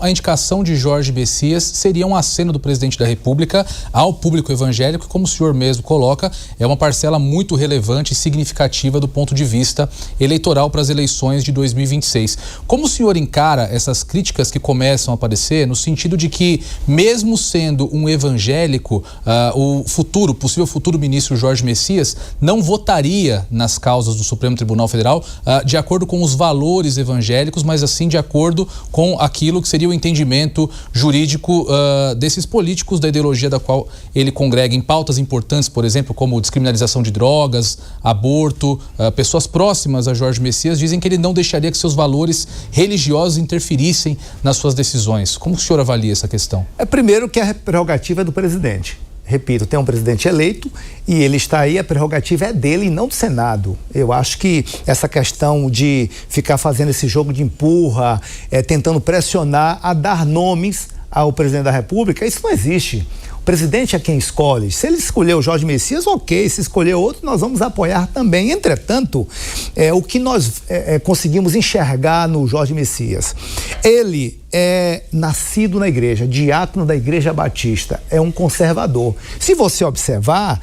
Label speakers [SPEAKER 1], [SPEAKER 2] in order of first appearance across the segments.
[SPEAKER 1] A indicação de Jorge Messias seria um aceno do presidente da República ao público evangélico, que, como o senhor mesmo coloca, é uma parcela muito relevante e significativa do ponto de vista eleitoral para as eleições de 2026. Como o senhor encara essas críticas que começam a aparecer no sentido de que, mesmo sendo um evangélico, o possível futuro ministro Jorge Messias não votaria nas causas do Supremo Tribunal Federal de acordo com os valores evangélicos, mas assim de acordo com aquilo que seria o entendimento jurídico desses políticos da ideologia da qual ele congrega em pautas importantes, por exemplo, como descriminalização de drogas, aborto. Pessoas próximas a Jorge Messias dizem que ele não deixaria que seus valores religiosos interferissem nas suas decisões. Como o senhor avalia essa questão?
[SPEAKER 2] Primeiro que a prerrogativa é do presidente. Repito, tem um presidente eleito e ele está aí, a prerrogativa é dele e não do Senado. Eu acho que essa questão de ficar fazendo esse jogo de empurra, tentando pressionar a dar nomes ao presidente da República, isso não existe. O presidente é quem escolhe. Se ele escolher o Jorge Messias, ok. Se escolher outro, nós vamos apoiar também. Entretanto, o que nós conseguimos enxergar no Jorge Messias, ele é nascido na igreja, diácono da Igreja Batista, é um conservador. Se você observar,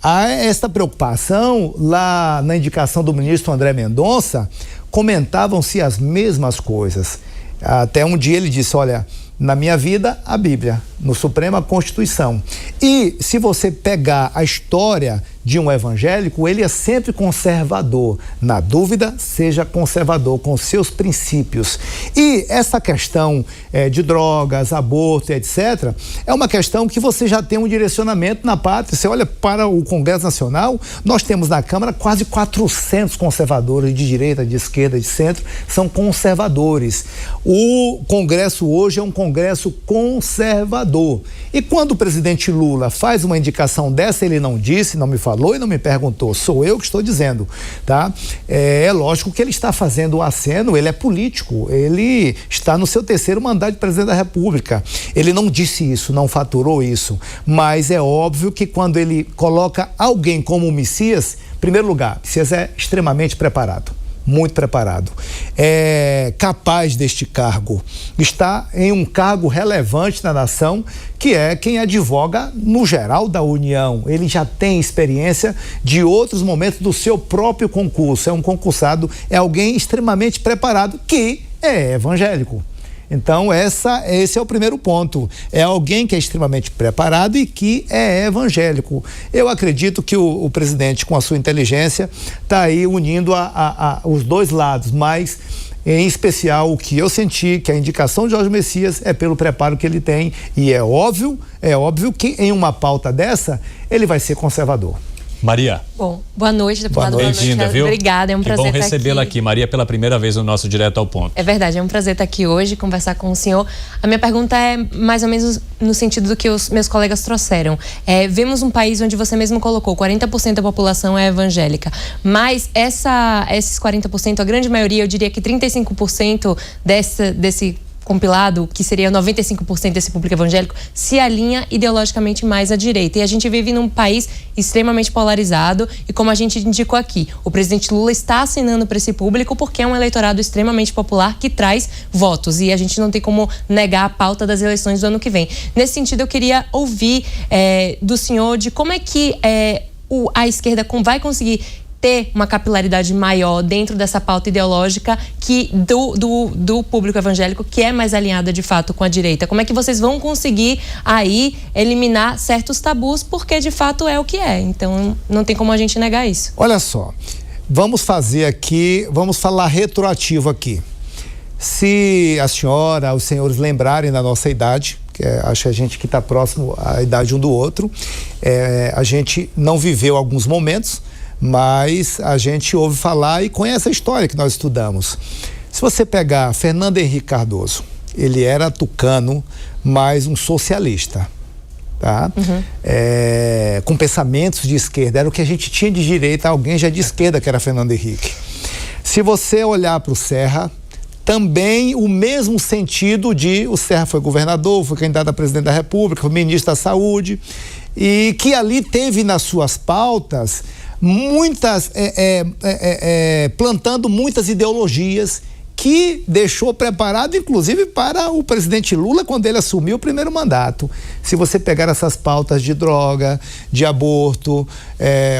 [SPEAKER 2] há essa preocupação lá na indicação do ministro André Mendonça, comentavam-se as mesmas coisas. Até um dia ele disse, olha, na minha vida, a Bíblia, no Supremo, a Constituição. E se você pegar a história de um evangélico, ele é sempre conservador. Na dúvida, seja conservador com seus princípios. E essa questão de drogas, aborto, etc., é uma questão que você já tem um direcionamento na pátria. Você olha para o Congresso Nacional, nós temos na Câmara quase 400 conservadores de direita, de esquerda, de centro, são conservadores. O Congresso hoje é um Congresso conservador. E quando o presidente Lula faz uma indicação dessa, ele não disse, não me falou e não me perguntou, sou eu que estou dizendo, tá? É lógico que ele está fazendo o aceno, ele é político, ele está no seu terceiro mandato de presidente da República. Ele não disse isso, não faturou isso, mas é óbvio que quando ele coloca alguém como o Messias, em primeiro lugar, Messias é extremamente preparado. Muito preparado, é capaz deste cargo, está em um cargo relevante na nação, que é quem advoga no geral da União. Ele já tem experiência de outros momentos do seu próprio concurso, é um concursado, é alguém extremamente preparado que é evangélico. Então, esse é o primeiro ponto. É alguém que é extremamente preparado e que é evangélico. Eu acredito que o presidente, com a sua inteligência, está aí unindo os dois lados, mas, em especial, o que eu senti, que a indicação de Jorge Messias é pelo preparo que ele tem. E é óbvio que em uma pauta dessa, ele vai ser conservador.
[SPEAKER 3] Maria.
[SPEAKER 4] Bom, boa noite, deputado.
[SPEAKER 3] Bem-vinda, viu?
[SPEAKER 4] Obrigada, é um prazer estar aqui.
[SPEAKER 3] Bom recebê-la aqui, Maria, pela primeira vez no nosso Direto ao Ponto.
[SPEAKER 4] É verdade, é um prazer estar aqui hoje, conversar com o senhor. A minha pergunta é mais ou menos no sentido do que os meus colegas trouxeram. Vemos um país onde você mesmo colocou, 40% da população é evangélica, mas esses 40%, a grande maioria, eu diria que 35% desse compilado, que seria 95% desse público evangélico, se alinha ideologicamente mais à direita. E a gente vive num país extremamente polarizado e, como a gente indicou aqui, o presidente Lula está acenando para esse público porque é um eleitorado extremamente popular que traz votos e a gente não tem como negar a pauta das eleições do ano que vem. Nesse sentido, eu queria ouvir do senhor de como é que a esquerda vai conseguir ter uma capilaridade maior dentro dessa pauta ideológica do público evangélico, que é mais alinhada de fato com a direita. Como é que vocês vão conseguir aí eliminar certos tabus, porque de fato é o que é. Então não tem como a gente negar isso.
[SPEAKER 2] Olha só, vamos falar retroativo aqui. Se a senhora, os senhores lembrarem da nossa idade, acho que a gente que está próximo à idade um do outro, a gente não viveu alguns momentos, mas a gente ouve falar e conhece a história que nós estudamos. Se você pegar Fernando Henrique Cardoso, ele era tucano, mas um socialista, tá? Uhum. Com pensamentos de esquerda, era o que a gente tinha de direita, alguém já de esquerda, que era Fernando Henrique. Se você olhar para o Serra, também o mesmo sentido o Serra foi governador, foi candidato a presidente da República, foi ministro da Saúde, e que ali teve nas suas pautas plantando muitas ideologias que deixou preparado, inclusive, para o presidente Lula quando ele assumiu o primeiro mandato. Se você pegar essas pautas de droga, de aborto,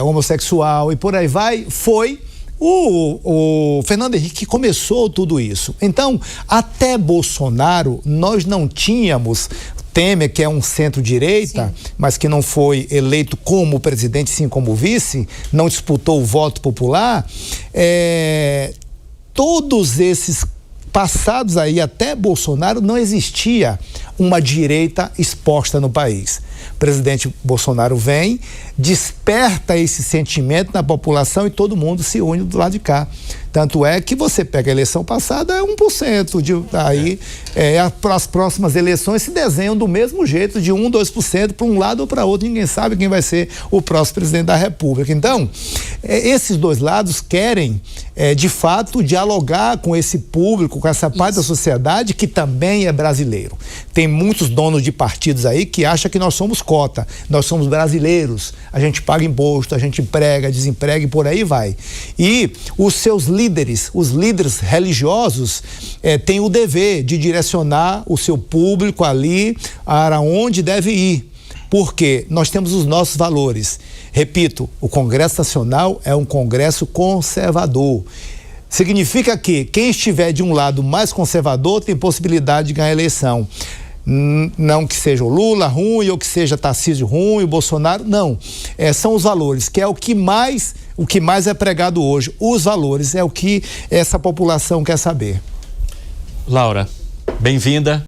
[SPEAKER 2] homossexual e por aí vai, foi o Fernando Henrique que começou tudo isso. Então, até Bolsonaro, nós não tínhamos Temer, que é um centro-direita, mas que não foi eleito como presidente, sim como vice, não disputou o voto popular. Todos esses passados aí, até Bolsonaro, não existia uma direita exposta no país. O presidente Bolsonaro vem, desperta esse sentimento na população e todo mundo se une do lado de cá. Tanto é que você pega a eleição passada, é 1%. As próximas eleições se desenham do mesmo jeito, de 1%, 2% para um lado ou para outro. Ninguém sabe quem vai ser o próximo presidente da República. Então, esses dois lados querem, de fato, dialogar com esse público, com essa parte da sociedade que também é brasileiro. Tem muitos donos de partidos aí que acham que nós somos cota, nós somos brasileiros, a gente paga imposto, a gente emprega, desemprega e por aí vai. E os seus líderes, os líderes religiosos, têm o dever de direcionar o seu público ali para onde deve ir, porque nós temos os nossos valores. Repito, o Congresso Nacional é um Congresso conservador. Significa que quem estiver de um lado mais conservador tem possibilidade de ganhar a eleição. Não que seja o Lula ruim ou que seja Tarcísio ruim, o Bolsonaro, não. São os valores, que é o que mais é pregado hoje. Os valores é o que essa população quer saber.
[SPEAKER 3] Laura, bem-vinda.